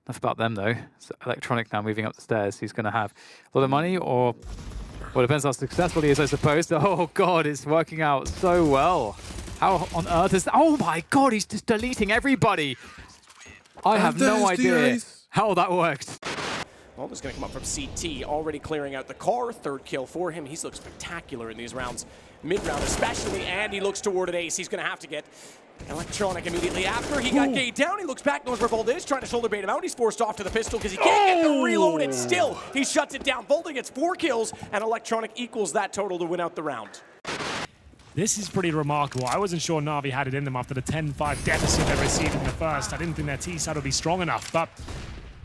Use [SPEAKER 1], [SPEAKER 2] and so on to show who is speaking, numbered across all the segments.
[SPEAKER 1] Enough about them, though. So Electronic now moving up the stairs. He's going to have a lot of money, or... Well, it depends how successful he is, I suppose. Oh, God, it's working out so well. How on earth is... Oh, my God, he's just deleting everybody. I have no idea how that worked.
[SPEAKER 2] Mulder's going to come up from CT, already clearing out the car. Third kill for him. He's looked spectacular in these rounds, mid-round especially, and he looks toward an ace. He's going to have to get Electronic immediately after. He got gate down. He looks back, knows where Bold is, trying to shoulder bait him out. He's forced off to the pistol because he can't get the reload, and still he shuts it down. Bolden gets 4 kills, and Electronic equals that total to win out the round.
[SPEAKER 3] This is pretty remarkable. I wasn't sure Navi had it in them after the 10-5 deficit they received in the first. I didn't think their T-side would be strong enough, but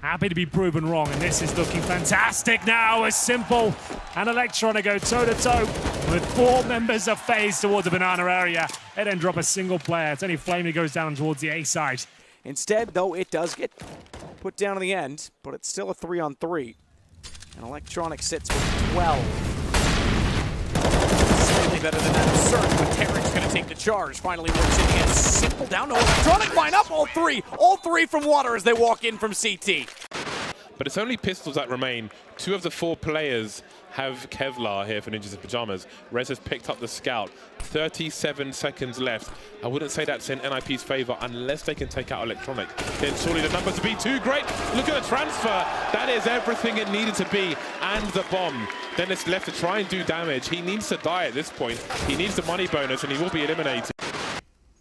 [SPEAKER 3] happy to be proven wrong, and this is looking fantastic now as Simple and Electronic go toe-to-toe with 4 members of FaZe towards the banana area. They then drop a single player. It's only Flame who goes down towards the A side.
[SPEAKER 2] Instead, though, it does get put down in the end, but it's still a 3-on-3. And Electronic sits with 12. Slightly better than that Surge, but Tarek's going to take the charge. Finally works in against Simple down to Electronic. Line up all three from water as they walk in from CT.
[SPEAKER 4] But it's only pistols that remain. 2 of the 4 players have Kevlar here for Ninjas in Pajamas. Rez has picked up the scout. 37 seconds left. I wouldn't say that's in NIP's favor unless they can take out Electronic. Then surely the numbers would be too great. Look at the transfer. That is everything it needed to be. And the bomb. Then it's left to try and do damage. He needs to die at this point. He needs the money bonus and he will be eliminated.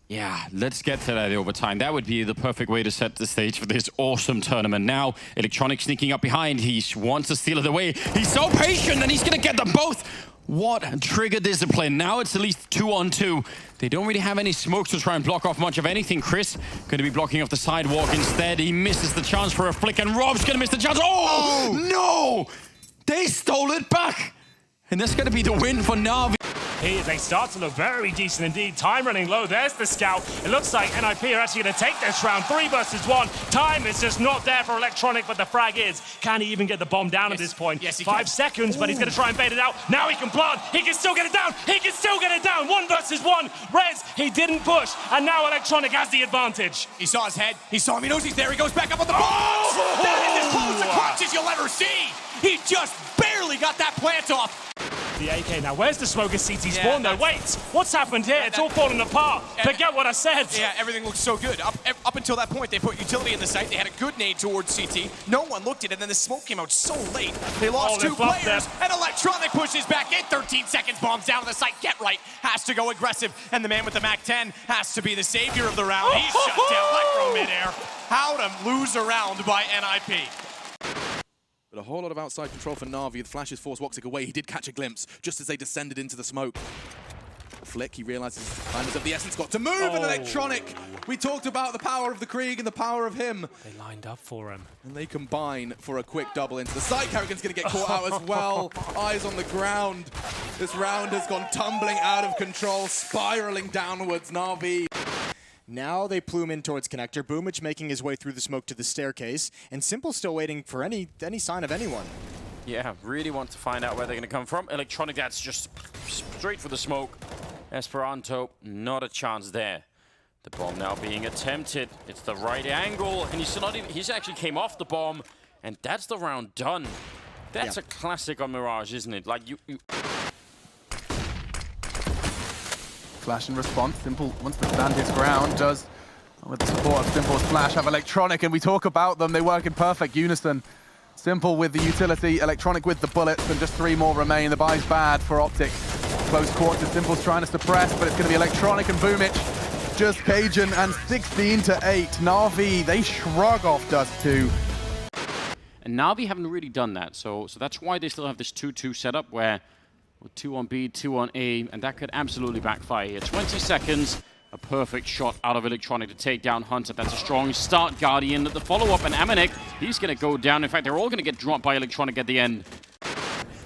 [SPEAKER 5] Yeah, let's get to that overtime. That would be the perfect way to set the stage for this awesome tournament. Now, Electronic sneaking up behind. He wants to steal it away. He's so patient, and he's going to get them both. What trigger discipline. Now it's at least 2-on-2. They don't really have any smokes to try and block off much of anything. Chris going to be blocking off the sidewalk instead. He misses the chance for a flick, and Rob's going to miss the chance. Oh, no! They stole it back. And that's going to be the win for Navi.
[SPEAKER 3] Here they start to look very decent indeed. Time running low. There's the scout. It looks like NIP are actually going to take this round. 3 versus 1. Time is just not there for Electronic, but the frag is. Can he even get the bomb down at this point?
[SPEAKER 2] Yes, he
[SPEAKER 3] 5
[SPEAKER 2] can.
[SPEAKER 3] seconds, but he's going to try and bait it out. Now he can plant. He can still get it down. He can still get it down. 1 versus 1. Rez, he didn't push, and now Electronic has the advantage.
[SPEAKER 2] He saw his head. He saw him. He knows he's there. He goes back up on the box. That is as close to clutch as you'll ever see. He just barely got that plant off.
[SPEAKER 3] The AK now. Where's the smoke as CT spawn though? Wait, what's happened here? It's all falling apart. Forget what I said.
[SPEAKER 2] Yeah, everything looks so good. Up until that point, they put utility in the site. They had a good nade towards CT. No one looked at it, and then the smoke came out so late. They lost 2 players, and Electronic pushes back in. 13 seconds, bombs down on the site. Get right, has to go aggressive, and the man with the MAC-10 has to be the savior of the round. He's shut down Electro midair. How to lose a round by NIP.
[SPEAKER 6] But a whole lot of outside control for Navi. The flashes force Woxic away. He did catch a glimpse just as they descended into the smoke. Flick, he realizes time is of the essence. Got to move, and Electronic. We talked about the power of the Krieg and the power of him.
[SPEAKER 3] They lined up for him.
[SPEAKER 6] And they combine for a quick double into the side. Kerrigan's going to get caught out as well. Eyes on the ground. This round has gone tumbling out of control, spiraling downwards. Navi.
[SPEAKER 7] Now they plume in towards Connector, Boomich making his way through the smoke to the staircase, and Simple still waiting for any sign of anyone.
[SPEAKER 5] Yeah, really want to find out where they're going to come from. Electronic, that's just straight for the smoke. Esperanto, not a chance there. The bomb now being attempted. It's the right angle, and he's actually came off the bomb, and that's the round done. That's a classic on Mirage, isn't it? Like you
[SPEAKER 8] Flash in response. Simple wants to stand his ground, does, with the support of Simple's flash, have Electronic, and we talk about them. They work in perfect unison. Simple with the utility, Electronic with the bullets, and just 3 more remain. The buy's bad for Optic. Close quarters, Simple's trying to suppress, but it's going to be Electronic and Boomich. Just Cajun, and 16-8. Navi, they shrug off Dust 2.
[SPEAKER 5] And Navi haven't really done that, so that's why they still have this 2-2 setup where 2 on B, 2 on A, and that could absolutely backfire here. 20 seconds, a perfect shot out of Electronic to take down Hunter. That's a strong start. Guardian at the follow-up, and Amanek, he's going to go down. In fact, they're all going to get dropped by Electronic at the end.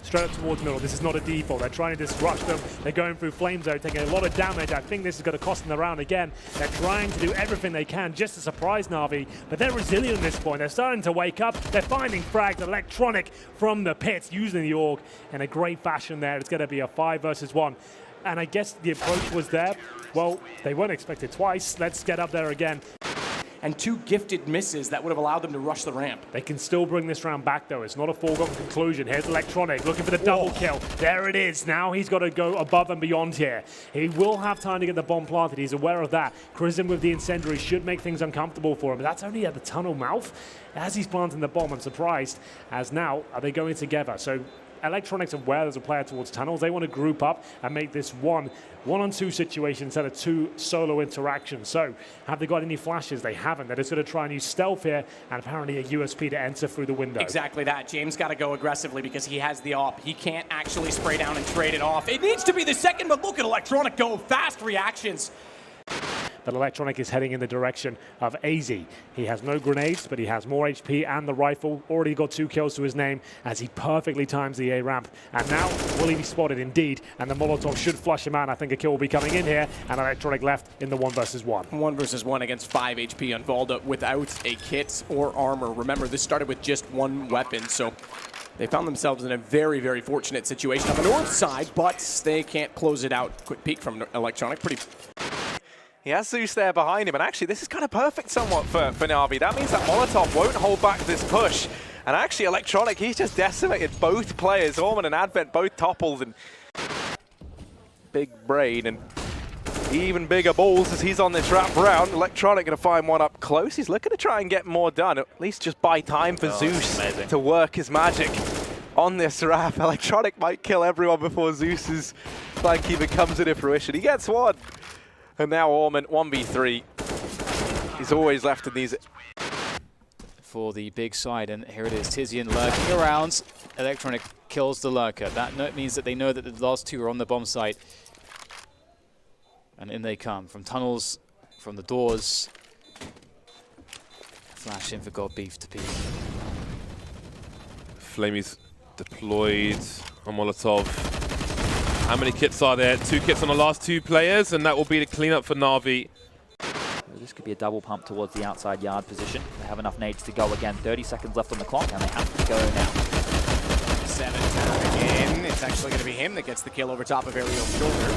[SPEAKER 3] Straight up towards middle. This is not a default. They're trying to disrupt them. They're going through flame zone, taking a lot of damage. I think this is going to cost them the round again. They're trying to do everything they can just to surprise Navi, but they're resilient at this point. They're starting to wake up. They're finding frags. Electronic from the pits, using the AUG in a great fashion there. It's going to be a 5 versus 1. And I guess the approach was there. Well, they weren't expected twice. Let's get up there again.
[SPEAKER 2] and 2 gifted misses that would have allowed them to rush the ramp.
[SPEAKER 3] They can still bring this round back, though. It's not a foregone conclusion. Here's Electronic looking for the double kill. There it is. Now he's got to go above and beyond here. He will have time to get the bomb planted. He's aware of that. Chrism with the incendiary should make things uncomfortable for him. But that's only at the tunnel mouth. As he's planting the bomb, I'm surprised. As now, are they going together? So Electronics aware there's a player towards tunnels. They want to group up and make this one-on-two situation instead of 2 solo interactions. So have they got any flashes? They haven't. They're just going to try and use stealth here and apparently a USP to enter through the window.
[SPEAKER 2] Exactly that. James got to go aggressively because he has the op. He can't actually spray down and trade it off. It needs to be the second, but look at Electronic go. Fast reactions.
[SPEAKER 3] But Electronic is heading in the direction of AZ. He has no grenades, but he has more HP and the rifle. Already got 2 kills to his name as he perfectly times the A ramp. And now, will he be spotted? Indeed. And the Molotov should flush him out. I think a kill will be coming in here. And Electronic left in the 1 versus 1.
[SPEAKER 2] 1 versus 1 against 5 HP on Valda without a kit or armor. Remember, this started with just 1 weapon, so they found themselves in a very, very fortunate situation on the north side, but they can't close it out. Quick peek from Electronic.
[SPEAKER 9] He has Zeus there behind him, and actually this is kind of perfect somewhat for Navi. That means that Molotov won't hold back this push. And actually Electronic, he's just decimated both players. Orman and Advent both toppled, and big brain and even bigger balls as he's on this wrap round. Electronic going to find one up close. He's looking to try and get more done, at least just buy time for Zeus to work his magic on this wrap. Electronic might kill everyone before Zeus's flank even comes into fruition. He gets one. And now Orman, 1v3. He's always left in these.
[SPEAKER 1] For the big side, and here it is, Tizian lurking around. Electronic kills the lurker. That means that they know that the last 2 are on the bomb site. And in they come, from tunnels, from the doors. Flash in for God Beef to peek.
[SPEAKER 4] Flamey's deployed on Molotov. How many kits are there? 2 kits on the last 2 players, and that will be the cleanup for Navi.
[SPEAKER 10] This could be a double pump towards the outside yard position. They have enough nades to go again. 30 seconds left on the clock, and they have to go now.
[SPEAKER 2] 7 down again. It's actually going to be him that gets the kill over top of Ariel's shoulder.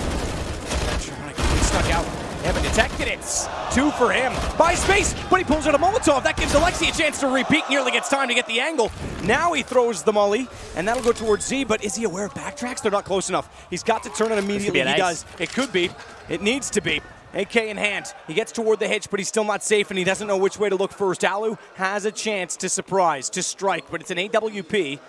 [SPEAKER 2] Electronic stuck out. They haven't detected it. 2 for him. Buys space, but he pulls out a Molotov. That gives Alexi a chance to repeat. Nearly gets time to get the angle. Now he throws the molly, and that'll go towards Z, but is he aware of backtracks? They're not close enough. He's got to turn it immediately. He does. It could be. It needs to be. AK in hand. He gets toward the hitch, but he's still not safe, and he doesn't know which way to look first. Alu has a chance to surprise, to strike, but it's an AWP.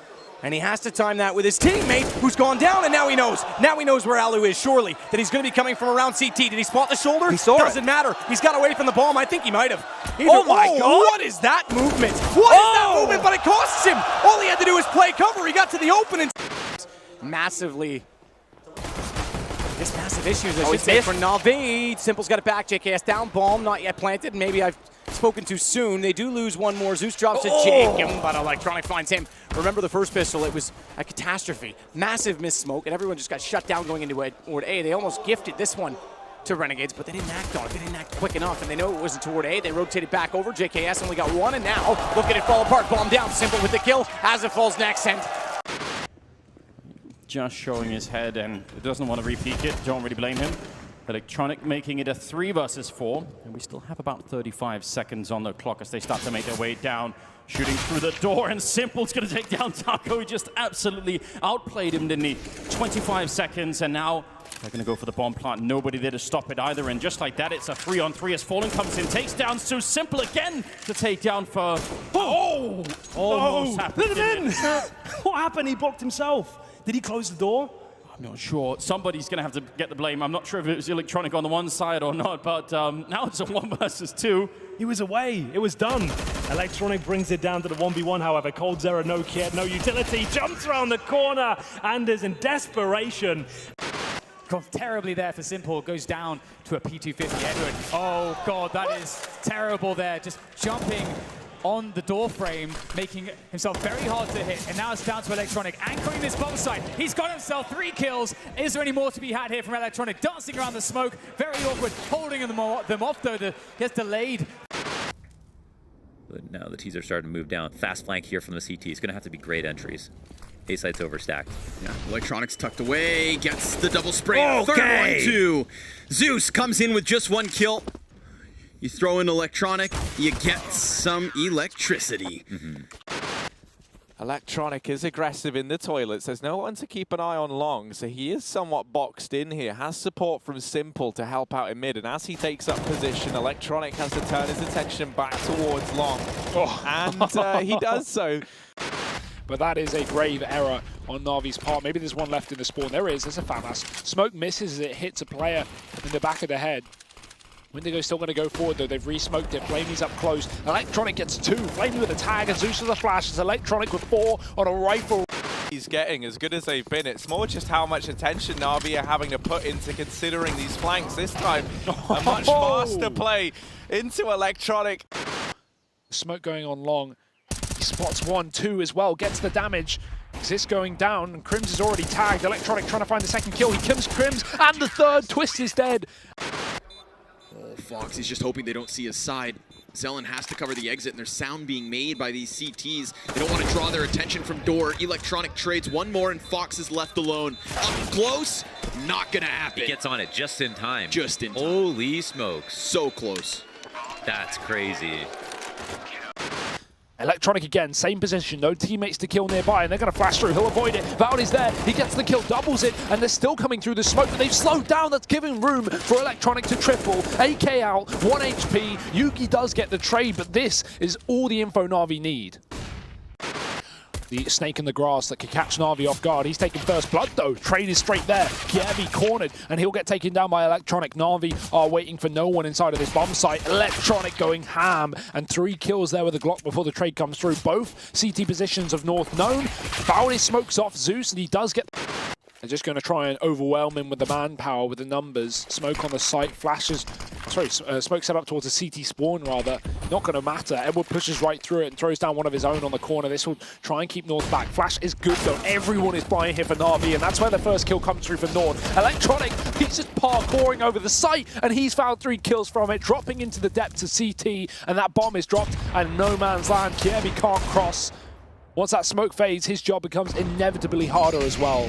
[SPEAKER 2] And he has to time that with his teammate, who's gone down, and now he knows. Now he knows where Alu is, surely, that he's going to be coming from around CT. Did he spot the shoulder?
[SPEAKER 9] He saw
[SPEAKER 2] Doesn't matter. He's got away from the bomb. I think he might have.
[SPEAKER 9] Oh my God!
[SPEAKER 2] What is that movement? What is that movement? But it costs him. All he had to do was play cover. He got to the open and massively. Just massive issues, I should say, for Navi. Simple's got it back. JKS down. Bomb not yet planted. Maybe I've spoken too soon. They do lose 1 more. Zeus drops to Jake, but Electronic finds him. Remember the first pistol, it was a catastrophe. Massive miss smoke, and everyone just got shut down going into toward A. They almost gifted this one to Renegades, but they didn't act on it. They didn't act quick enough, and they know it wasn't toward A. They rotated back over. JKS only got 1, and now look at it fall apart. Bomb down. Simple with the kill as it falls next. And
[SPEAKER 5] Just showing his head and doesn't want to repeat it. Don't really blame him. Electronic making it a 3 versus 4. And we still have about 35 seconds on the clock as they start to make their way down. Shooting through the door, and Simple's going to take down Taco. He just absolutely outplayed him, didn't he? 25 seconds, and now they're going to go for the bomb plant. Nobody there to stop it either, and just like that, it's a 3-on-3 as Fallen comes in, takes down Sue. Simple again to take down for... Almost happened.
[SPEAKER 3] Let him in! What happened? He blocked himself. Did he close the door?
[SPEAKER 5] I'm not sure. Somebody's going to have to get the blame. I'm not sure if it was Electronic on the one side or not, but now it's a 1 versus 2.
[SPEAKER 3] He was away. It was done. Electronic brings it down to the 1v1, however. Cold Zera, no kit, no utility. Jumps around the corner and is in desperation.
[SPEAKER 1] Gone terribly there for Simple. Goes down to a P250 Edward. Oh, God, that is terrible there. Just jumping on the door frame, making himself very hard to hit, and now it's down to Electronic, anchoring this bomb site. He's got himself 3 kills. Is there any more to be had here from Electronic? Dancing around the smoke, very awkward, holding them off though. He gets delayed.
[SPEAKER 11] But now the teaser starting to move down. Fast flank here from the CT. It's going to have to be great entries. A site's overstacked.
[SPEAKER 12] Yeah, Electronics tucked away, gets the double spray. Okay. Third one too. Zeus comes in with just 1 kill. You throw in electronic, you get some electricity.
[SPEAKER 9] Electronic is aggressive in the toilets. There's no one to keep an eye on long, so he is somewhat boxed in here. Has support from Simple to help out in mid, and as he takes up position, Electronic has to turn his attention back towards long. And he does so.
[SPEAKER 3] But that is a grave error on Navi's part. Maybe there's one left in the spawn. There is. There's a FAMAS. Smoke misses as it hits a player in the back of the head. Wendigo's still going to go forward, though. They've re-smoked it. Flamey's up close. Electronic gets 2. Flamey with a tag, and Zeus with a flash. It's Electronic with 4 on a rifle.
[SPEAKER 9] He's getting as good as they've been. It's more just how much attention Navi are having to put into considering these flanks. This time, a much faster play into Electronic.
[SPEAKER 3] Smoke going on long. He spots 1, 2 as well. Gets the damage. This going down, and Crims is already tagged. Electronic trying to find the second kill. He kills Crims, and the third. Twist is dead.
[SPEAKER 12] Oh, Fox, he's just hoping they don't see his side. Zelen has to cover the exit, and there's sound being made by these CTs. They don't want to draw their attention from door. Electronic trades one more, and Fox is left alone. Up close, not gonna happen.
[SPEAKER 11] He gets on it just in time.
[SPEAKER 12] Just in time.
[SPEAKER 11] Holy smokes.
[SPEAKER 12] So close.
[SPEAKER 11] That's crazy.
[SPEAKER 3] Electronic again, same position, no teammates to kill nearby, and they're going to flash through. He'll avoid it. Valdi's there. He gets the kill, doubles it, and they're still coming through the smoke, but they've slowed down. That's giving room for Electronic to triple. AK out, 1 HP. Yuki does get the trade, but this is all the info Navi need. The snake in the grass that could catch Navi off guard. He's taking first blood, though. Trade is straight there. Kievi cornered, and he'll get taken down by Electronic. Navi are waiting for no one inside of this bomb site. Electronic going ham, and 3 kills there with the Glock before the trade comes through. Both CT positions of North known. Valdi smokes off Zeus, and he does get... They're just going to try and overwhelm him with the manpower, with the numbers. Smoke on the site, flashes... Sorry, smoke set up towards a CT spawn, rather. Not going to matter. Edward pushes right through it and throws down one of his own on the corner. This will try and keep North back. Flash is good, though. Everyone is buying here for Navi, and that's where the first kill comes through for North. Electronic, he's just parkouring over the site, and he's found 3 kills from it, dropping into the depths of CT, and that bomb is dropped, and no man's land. Kievi can't cross. Once that smoke fades, his job becomes inevitably harder as well.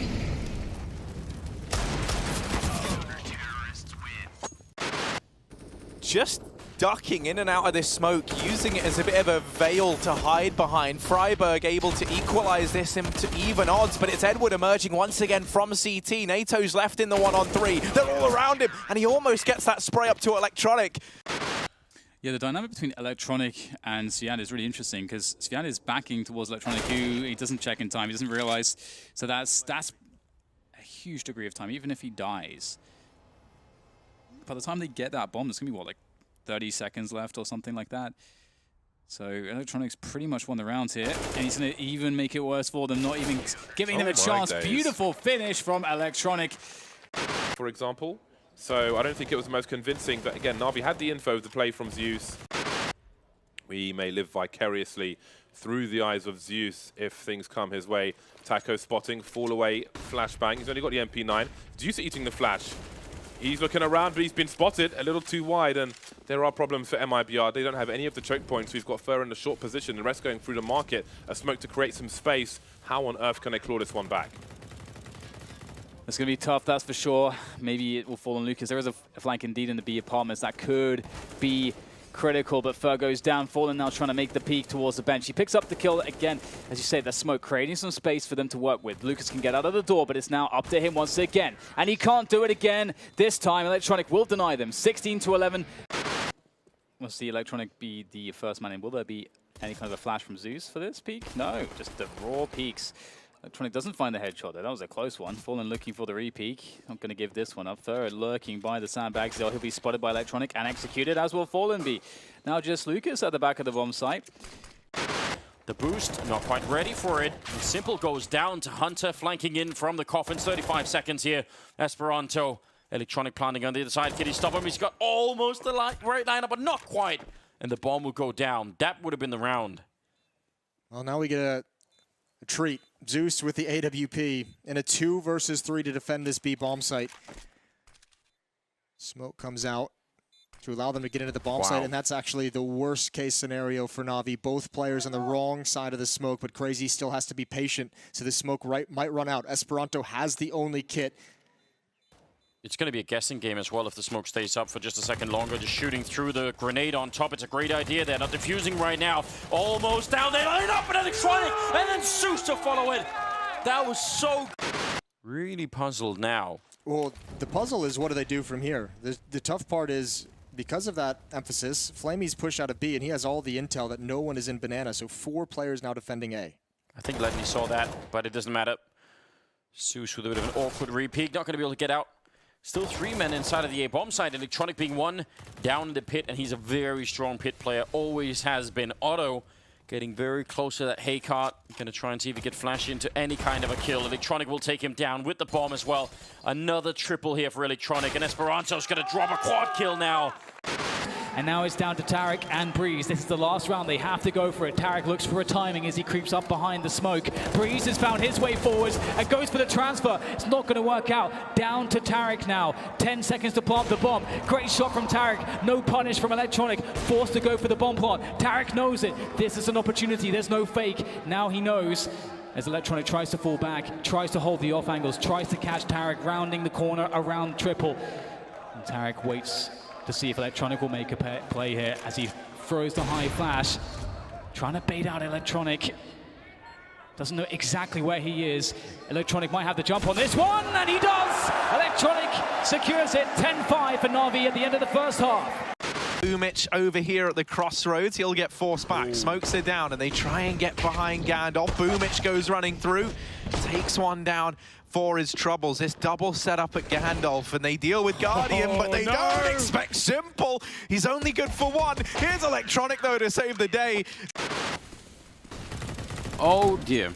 [SPEAKER 9] Just ducking in and out of this smoke, using it as a bit of a veil to hide behind. Freiburg able to equalize this into even odds, but it's Edward emerging once again from CT. NATO's left in the 1-on-3. They're all around him, and he almost gets that spray up to Electronic.
[SPEAKER 13] Yeah, the dynamic between Electronic and Sviat is really interesting, because Sviat is backing towards Electronic, who he doesn't check in time, he doesn't realize. So that's a huge degree of time, even if he dies. By the time they get that bomb, there's going to be, what, like 30 seconds left or something like that. So Electronic's pretty much won the round here, and he's going to even make it worse for them, not even giving them a chance.
[SPEAKER 4] Days.
[SPEAKER 13] Beautiful finish from Electronic.
[SPEAKER 4] For example, so I don't think it was the most convincing, but again, Navi had the info of the play from Zeus. We may live vicariously through the eyes of Zeus if things come his way. Taco spotting, fall away, flashbang. He's only got the MP9. Zeus eating the flash. He's looking around, but he's been spotted a little too wide, and there are problems for MIBR. They don't have any of the choke points. We've got Fur in the short position, the rest going through the market. A smoke to create some space. How on earth can they claw this one back?
[SPEAKER 13] It's going to be tough, that's for sure. Maybe it will fall on Lucas. There is a flank indeed in the B apartments that could be critical, but Fur goes down. Fallen now trying to make the peek towards the bench. He picks up the kill again. As you say, the smoke creating some space for them to work with. Lucas can get out of the door, but it's now up to him once again. And he can't do it again. This time, Electronic will deny them. 16-11. We'll see Electronic be the first man in. Will there be any kind of a flash from Zeus for this peek? No, just the raw peeks. Electronic doesn't find the headshot though. That was a close one. Fallen looking for the re-peek. Not going to give this one up. Third lurking by the sandbags. He'll be spotted by Electronic and executed, as will Fallen be. Now just Lucas at the back of the bomb site.
[SPEAKER 14] The boost, not quite ready for it. Simple goes down to Hunter, flanking in from the coffins. 35 seconds here. Esperanto. Electronic planting on the other side. Can he stop him? He's got almost the right lineup, but not quite. And the bomb will go down. That would have been the round.
[SPEAKER 7] Well, now we get a treat. Zeus with the AWP in a 2 versus 3 to defend this B bomb site. Smoke comes out to allow them to get into the bomb site, and that's actually the worst case scenario for Navi. Both players on the wrong side of the smoke, but Crazy still has to be patient, so the smoke might run out. Esperanto has the only kit.
[SPEAKER 14] it's going to be a guessing game as well if the smoke stays up for just a second longer. Just shooting through the grenade on top. It's a great idea. They're not defusing right now. Almost down. They line up an electronic, and then Zeus to follow it. That was so... Really puzzled now.
[SPEAKER 7] Well, the puzzle is what do they do from here? The tough part is, because of that emphasis, Flamey's pushed out of B, and he has all the intel that no one is in Banana, so 4 players now defending A.
[SPEAKER 14] I think Ledney saw that, but it doesn't matter. Zeus with a bit of an awkward repeat, not going to be able to get out. Still 3 men inside of the A bomb side. Electronic being 1 down in the pit, and he's a very strong pit player. Always has been. Otto getting very close to that hay cart. Going to try and see if he can flash into any kind of a kill. Electronic will take him down with the bomb as well. Another triple here for Electronic, and Esperanto's going to drop a quad kill now.
[SPEAKER 13] And now it's down to Tarik and Breeze. This is the last round. They have to go for it. Tarik looks for a timing as he creeps up behind the smoke. Breeze has found his way forwards and goes for the transfer. It's not going to work out. Down to Tarik now. 10 seconds to plant the bomb. Great shot from Tarik. No punish from Electronic. Forced to go for the bomb plant. Tarik knows it. This is an opportunity. There's no fake. Now he knows. As Electronic tries to fall back, tries to hold the off angles, tries to catch Tarik, rounding the corner around triple. And Tarik waits to see if Electronic will make a play here as he throws the high flash. Trying to bait out Electronic. Doesn't know exactly where he is. Electronic might have the jump on this one, and he does! Electronic secures it, 10-5 for Navi at the end of the first half.
[SPEAKER 15] usp-s over here at the crossroads. He'll get forced back. Smokes it down, and they try and get behind Gandalf. usp-s goes running through, takes one down for his troubles. This double setup at Gandalf, and they deal with Guardian, but they don't expect Simple. He's only good for 1. Here's Electronic, though, to save the day.
[SPEAKER 5] Oh dear.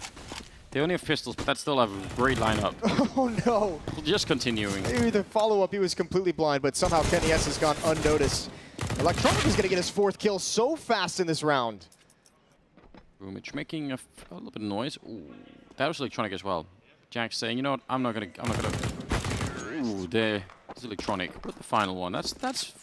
[SPEAKER 5] They only have pistols, but that's still a great lineup.
[SPEAKER 7] Oh no!
[SPEAKER 5] Just continuing.
[SPEAKER 7] Maybe the follow-up, he was completely blind, but somehow Kenny S has gone unnoticed. Electronic is going to get his 4th kill so fast in this round.
[SPEAKER 5] usp-s making a little bit of noise. Ooh, that was Electronic as well. Jack saying, you know what, I'm not gonna. Ooh, there's Electronic. But the final one, that's.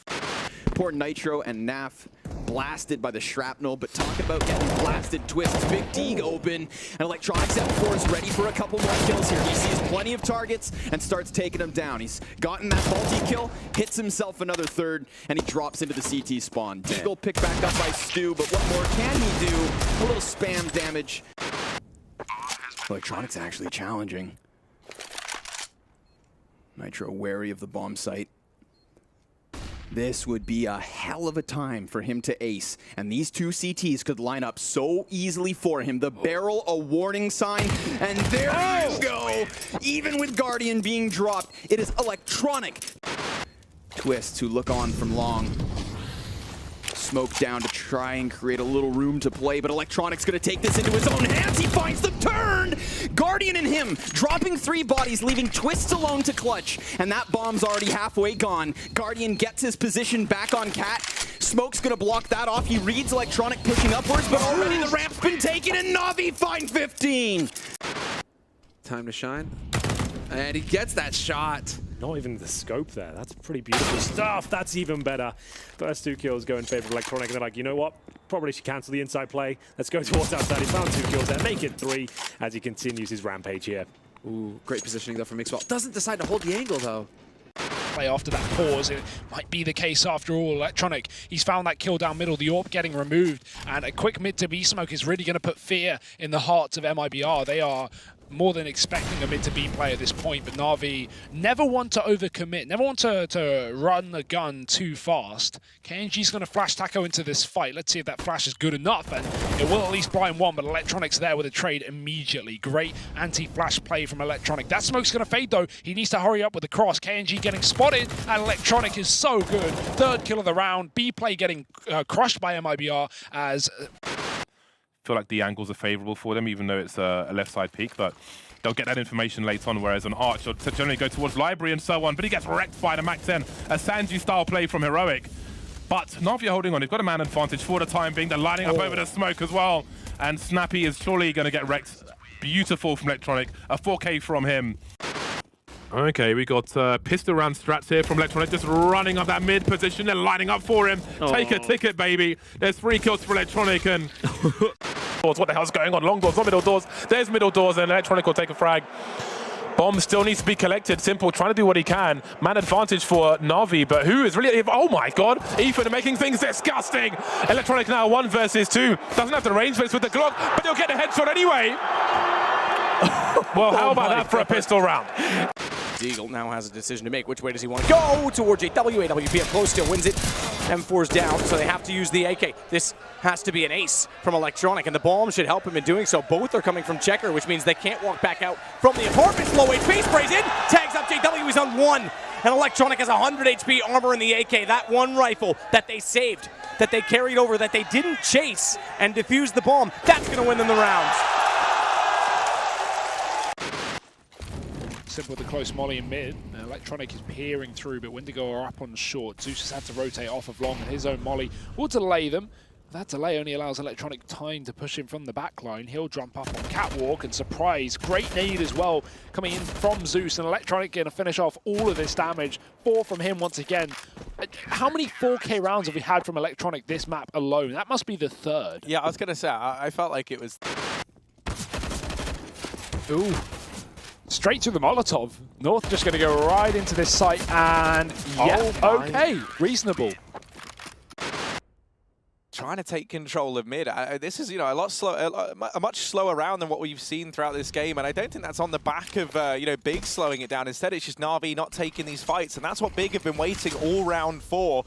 [SPEAKER 12] Poor Nitro and Naf blasted by the shrapnel, but talk about getting blasted. Twists Big Deeg open, and Electronics at 4 is ready for a couple more kills here. He sees plenty of targets and starts taking them down. He's gotten that multi-kill, hits himself another 3rd, and he drops into the CT spawn. Deagle picked back up by Stu, but what more can he do? A little spam damage. Electronics actually challenging. Nitro wary of the bomb site. This would be a hell of a time for him to ace, and these 2 CTs could line up so easily for him. The barrel, a warning sign, and there you go! Even with Guardian being dropped, it is Electronic. Twists who look on from long. Smoke down to try and create a little room to play, but Electronic's gonna take this into his own hands. He finds the turn! Guardian and him dropping 3 bodies, leaving Twists alone to clutch, and that bomb's already halfway gone. Guardian gets his position back on Cat. Smoke's gonna block that off. He reads Electronic pushing upwards, but already the ramp's been taken, and Navi find 15!
[SPEAKER 15] Time to shine. And he gets that shot.
[SPEAKER 3] Not even the scope there. That's pretty beautiful stuff. That's even better. First 2 kills go in favor of Electronic, and they're like, you know what? Probably should cancel the inside play. Let's go towards outside. He found 2 kills there. Make it 3 as he continues his rampage here.
[SPEAKER 15] Ooh, great positioning though from Mixwell. Doesn't decide to hold the angle though.
[SPEAKER 16] Play after that pause, it might be the case after all. Electronic, he's found that kill down middle, the AWP getting removed, and a quick mid to B smoke is really going to put fear in the hearts of MIBR. They are more than expecting a mid to B play at this point, but Navi never want to overcommit, never want to run the gun too fast. KNG's going to flash Taco into this fight. Let's see if that flash is good enough, and it will at least blind 1, but Electronic's there with a trade immediately. Great anti-flash play from Electronic. That smoke's going to fade though. He needs to hurry up with the cross. KNG getting spotted, and Electronic is so good. 3rd kill of the round. B play getting crushed by MIBR as...
[SPEAKER 4] feel like the angles are favorable for them, even though it's a left side peak, but they'll get that information later on, whereas on Arch, they'll generally go towards Library and so on, but he gets wrecked by the Mac 10. A Sanji-style play from Heroic. But Navi are holding on. They've got a man advantage for the time being. They're lining up over the smoke as well, and Snappy is surely going to get wrecked. Beautiful from Electronic. A 4K from him. Okay, we got pistol round strats here from Electronic, just running up that mid position. They're lining up for him. Take a ticket, baby. There's 3 kills for Electronic, and... What the hell's going on? Long doors, not middle doors. There's middle doors, and Electronic will take a frag. Bomb still needs to be collected. Simple trying to do what he can. Man advantage for Navi, but who is really... Oh my god! Ethan making things disgusting! Electronic now 1 versus 2. Doesn't have the range for this with the Glock, but he'll get a headshot anyway! Well, how about that for a pistol round?
[SPEAKER 2] Deagle now has a decision to make. Which way does he want to go? Towards JW. AWP up close, still wins it. M4's down, so they have to use the AK. This has to be an ace from Electronic, and the bomb should help him in doing so. Both are coming from Checker, which means they can't walk back out from the apartments. Low HP, sprays in, tags up JW, he's on 1. And Electronic has 100 HP armor in the AK. That one rifle that they saved, that they carried over, that they didn't chase and defuse the bomb, that's going to win them the rounds.
[SPEAKER 16] Simple with the close molly in mid. Electronic is peering through, but Wendigo are up on short. Zeus has had to rotate off of long, and his own molly will delay them. That delay only allows Electronic time to push him from the back line. He'll jump up on Catwalk and surprise. Great nade as well coming in from Zeus, and Electronic going to finish off all of this damage. 4 from him once again. How many 4K rounds have we had from Electronic this map alone? That must be the 3rd.
[SPEAKER 9] Yeah, I was going to say, I felt like it was...
[SPEAKER 16] Ooh. Straight to the Molotov. North just going to go right into this site, and yeah, okay, reasonable.
[SPEAKER 9] Trying to take control of mid. This is, a lot slow, a much slower round than what we've seen throughout this game, and I don't think that's on the back of Big slowing it down. Instead, it's just Navi not taking these fights, and that's what Big have been waiting all round for.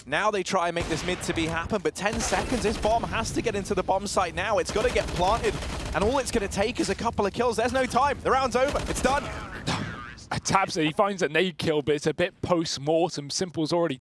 [SPEAKER 9] Now they try and make this mid to be happen, but 10 seconds, this bomb has to get into the bomb site now. It's got to get planted, and all it's going to take is a couple of kills. There's no time. The round's over. It's done.
[SPEAKER 16] Tabs, he finds a nade kill, but it's a bit post-mortem. Simple's already